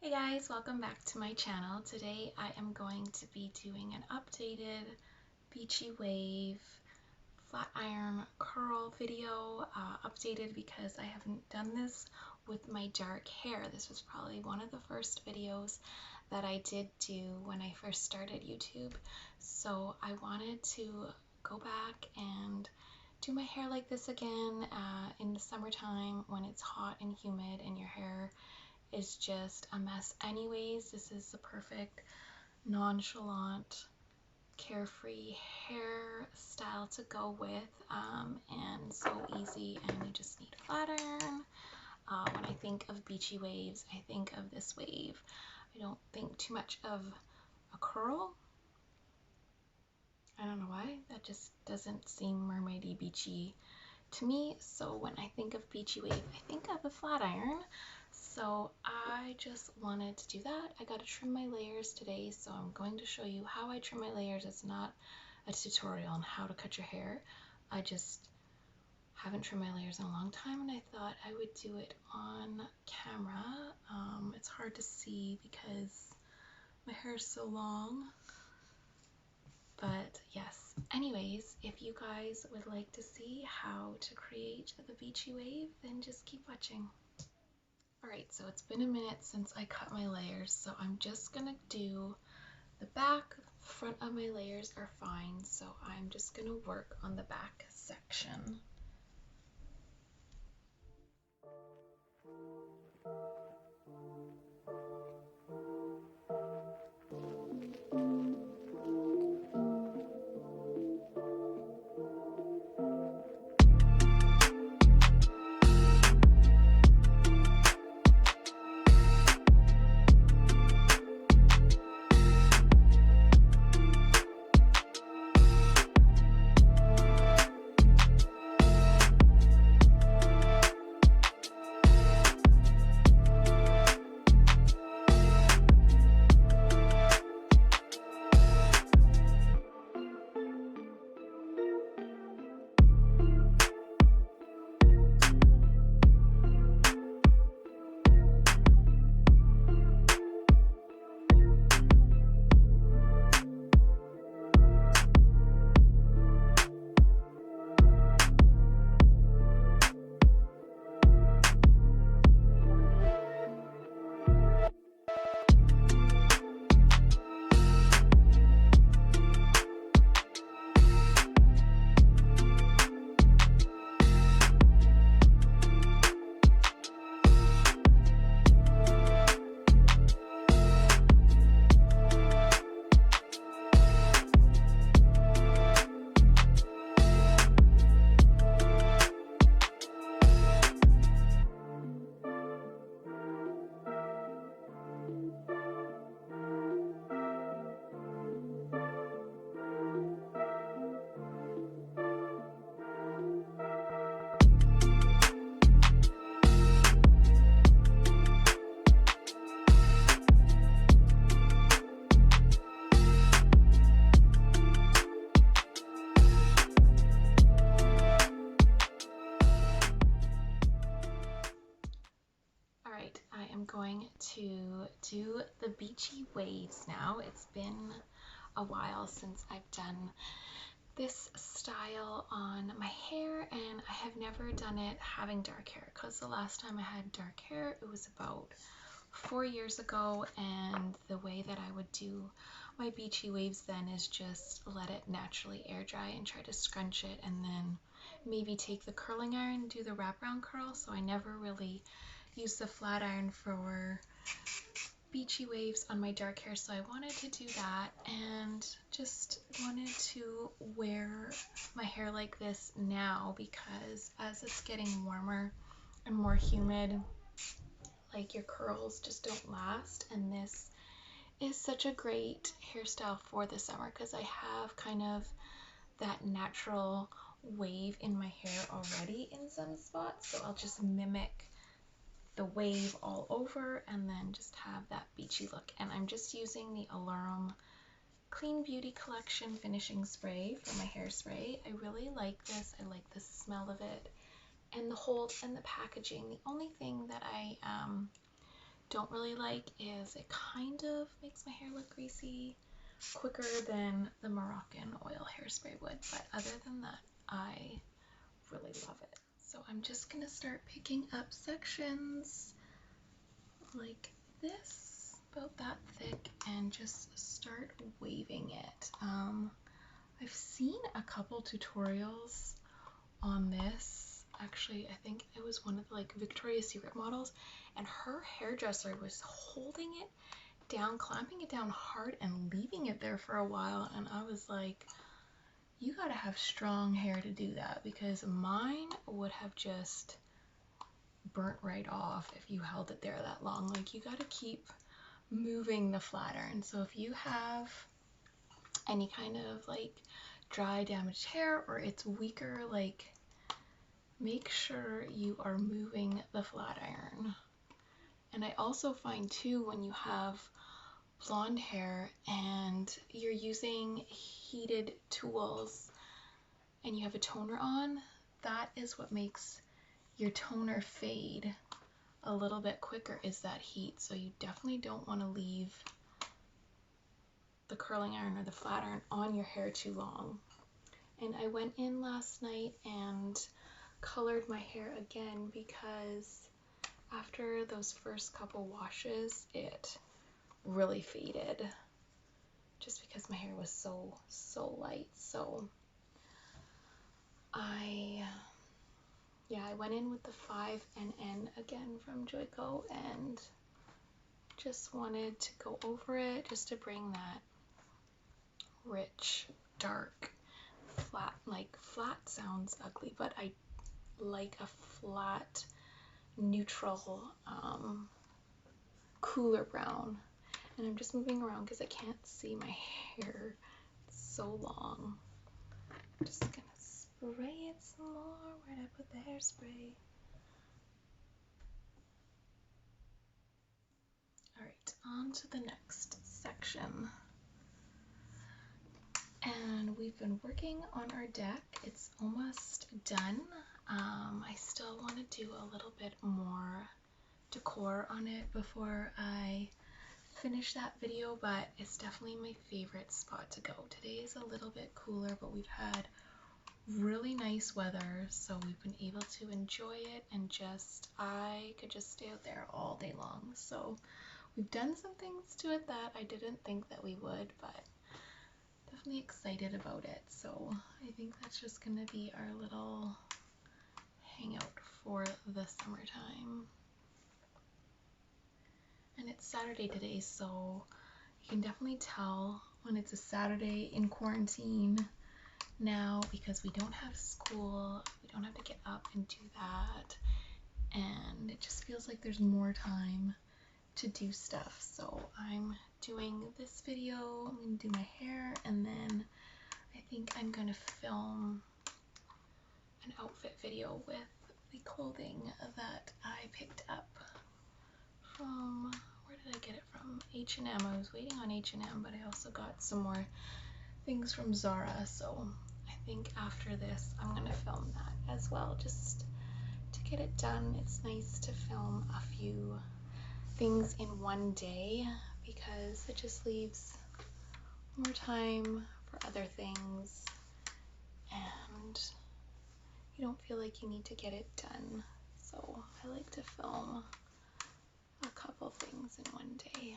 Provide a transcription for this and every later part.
Hey guys, welcome back to my channel. Today I am going to be doing an updated beachy wave flat iron curl video, updated because I haven't done this with my dark hair. This was probably one of the first videos that I did do when I first started YouTube. So I wanted to go back and do my hair like this again in the summertime when it's hot and humid and your hair is just a mess anyways. This is the perfect nonchalant carefree hairstyle to go with, and so easy, and you just need a flat iron. When I think of beachy waves, I think of this wave. I don't think too much of a curl. I don't know why, that just doesn't seem mermaidy beachy to me. So when I think of beachy wave, I think of a flat iron. So I just wanted to do that. I got to trim my layers today, so I'm going to show you how I trim my layers. It's not a tutorial on how to cut your hair. I just haven't trimmed my layers in a long time, and I thought I would do it on camera. It's hard to see because my hair is so long. But yes, anyways, if you guys would like to see how to create the beachy wave, then just keep watching. Alright, so it's been a minute since I cut my layers, so I'm just gonna do the back. The front of my layers are fine, so I'm just gonna work on the back section. Alright, I am going to do the beachy waves now. It's been a while since I've done this style on my hair, and I have never done it having dark hair, because the last time I had dark hair, it was about 4 years ago, and the way that I would do my beachy waves then is just let it naturally air dry and try to scrunch it, and then maybe take the curling iron and do the wraparound curl. So I never really used the flat iron for beachy waves on my dark hair, so I wanted to do that, and just wanted to wear my hair like this now because as it's getting warmer and more humid, like, your curls just don't last, and this is such a great hairstyle for the summer because I have kind of that natural wave in my hair already in some spots, so I'll just mimic the wave all over and then just have that beachy look. And I'm just using the Alarum Clean Beauty Collection finishing spray for my hairspray. I really like this. I like the smell of it and the hold and the packaging. The only thing that I don't really like is it kind of makes my hair look greasy quicker than the Moroccan oil hairspray would, but other than that, I really love it. So I'm just gonna start picking up sections like this, about that thick, and just start waving it. I've seen a couple tutorials on this. Actually, I think it was one of the like Victoria's Secret models, and her hairdresser was holding it down, clamping it down hard and leaving it there for a while, and I was like, you gotta have strong hair to do that, because mine would have just burnt right off if you held it there that long. Like, you gotta keep moving the flat iron. So if you have any kind of like dry damaged hair or it's weaker, like, make sure you are moving the flat iron. And I also find too, when you have blonde hair and you're using heated tools and you have a toner on, that is what makes your toner fade a little bit quicker, is that heat. So you definitely don't want to leave the curling iron or the flat iron on your hair too long. And I went in last night and colored my hair again, because after those first couple washes it really faded, just because my hair was so light. So I went in with the 5NN again from Joico, and just wanted to go over it just to bring that rich, dark, flat, like flat sounds ugly, but I like a flat, neutral, cooler brown. And I'm just moving around because I can't see my hair. It's so long. I'm just gonna spray it some more. Where'd I put the hairspray? Alright, on to the next section. And we've been working on our deck. It's almost done. I still want to do a little bit more decor on it before I finish that video, but it's definitely my favorite spot to go. Today is a little bit cooler, but we've had really nice weather, so we've been able to enjoy it, and I could just stay out there all day long. So we've done some things to it that I didn't think that we would, but definitely excited about it. So I think that's just gonna be our little hangout for the summertime. And it's Saturday today, so you can definitely tell when it's a Saturday in quarantine now, because we don't have school, we don't have to get up and do that, and it just feels like there's more time to do stuff. So I'm doing this video, I'm going to do my hair, and then I think I'm going to film an outfit video with the clothing that I picked up from, where did I get it from? H&M. I was waiting on H&M, but I also got some more things from Zara, so I think after this I'm going to film that as well, just to get it done. It's nice to film a few things in one day, because it just leaves more time for other things, and you don't feel like you need to get it done. So I like to film a couple things in one day.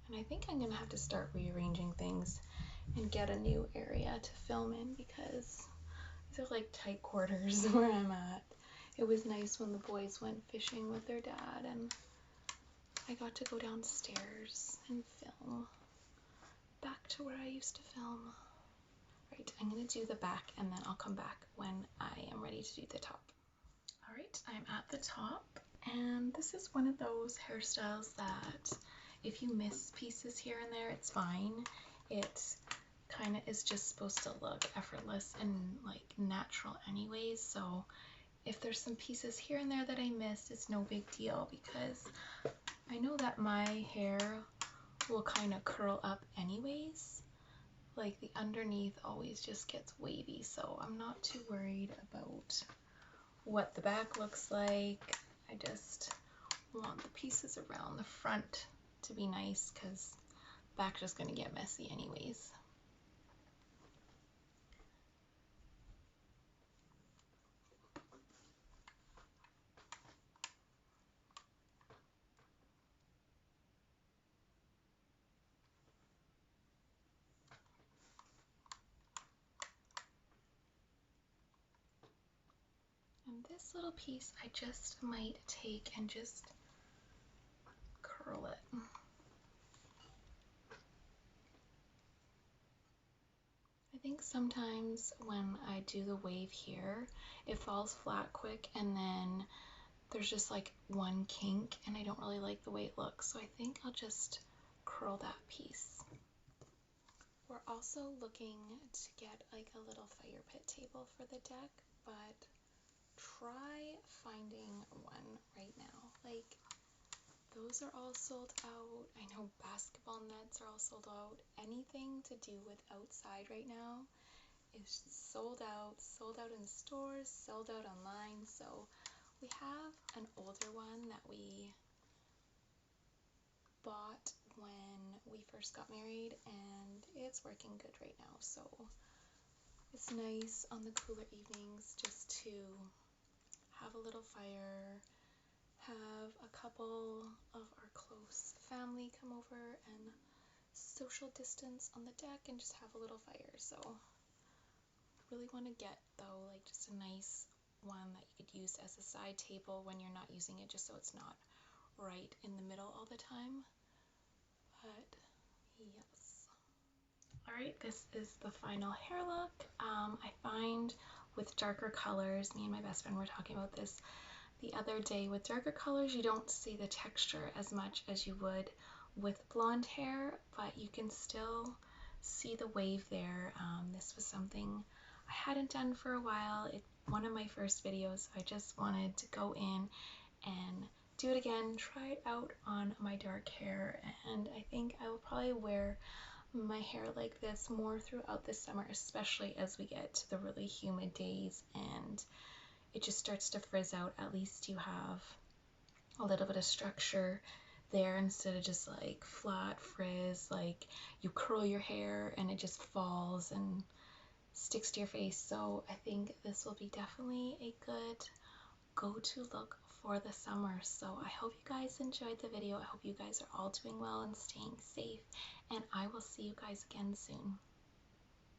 And I think I'm gonna have to start rearranging things and get a new area to film in, because these are like tight quarters where I'm at. It was nice when the boys went fishing with their dad and I got to go downstairs and film. Back to where I used to film. Right, I'm gonna do the back and then I'll come back when I am ready to do the top. Alright, I'm at the top, and this is one of those hairstyles that if you miss pieces here and there, it's fine. It kind of is just supposed to look effortless and like natural anyways, so if there's some pieces here and there that I missed, it's no big deal, because I know that my hair will kind of curl up anyways, like the underneath always just gets wavy, so I'm not too worried about what the back looks like. I just want the pieces around the front to be nice because back's just going to get messy anyways. And this little piece I just might take and just curl it. I think sometimes when I do the wave here, it falls flat quick and then there's just like one kink and I don't really like the way it looks. So I think I'll just curl that piece. We're also looking to get like a little fire pit table for the deck, but try finding one right now. Like those are all sold out. I know basketball nets are all sold out. Anything to do with outside right now is sold out in stores, sold out online. So we have an older one that we bought when we first got married and it's working good right now. So it's nice on the cooler evenings just to have a little fire, have a couple of our close family come over and social distance on the deck and just have a little fire. So really want to get though like just a nice one that you could use as a side table when you're not using it, just so it's not right in the middle all the time. But yes. Alright, this is the final hair look. I find with darker colors, me and my best friend were talking about this the other day, with darker colors you don't see the texture as much as you would with blonde hair, but you can still see the wave there. This was something I hadn't done for a while. It's one of my first videos, so I just wanted to go in and do it again, try it out on my dark hair, and I think I will probably wear my hair like this more throughout the summer, especially as we get to the really humid days and it just starts to frizz out. At least you have a little bit of structure there instead of just like flat frizz, like you curl your hair and it just falls and sticks to your face. So I think this will be definitely a good go-to look for the summer. So I hope you guys enjoyed the video. I hope you guys are all doing well and staying safe, and I will see you guys again soon.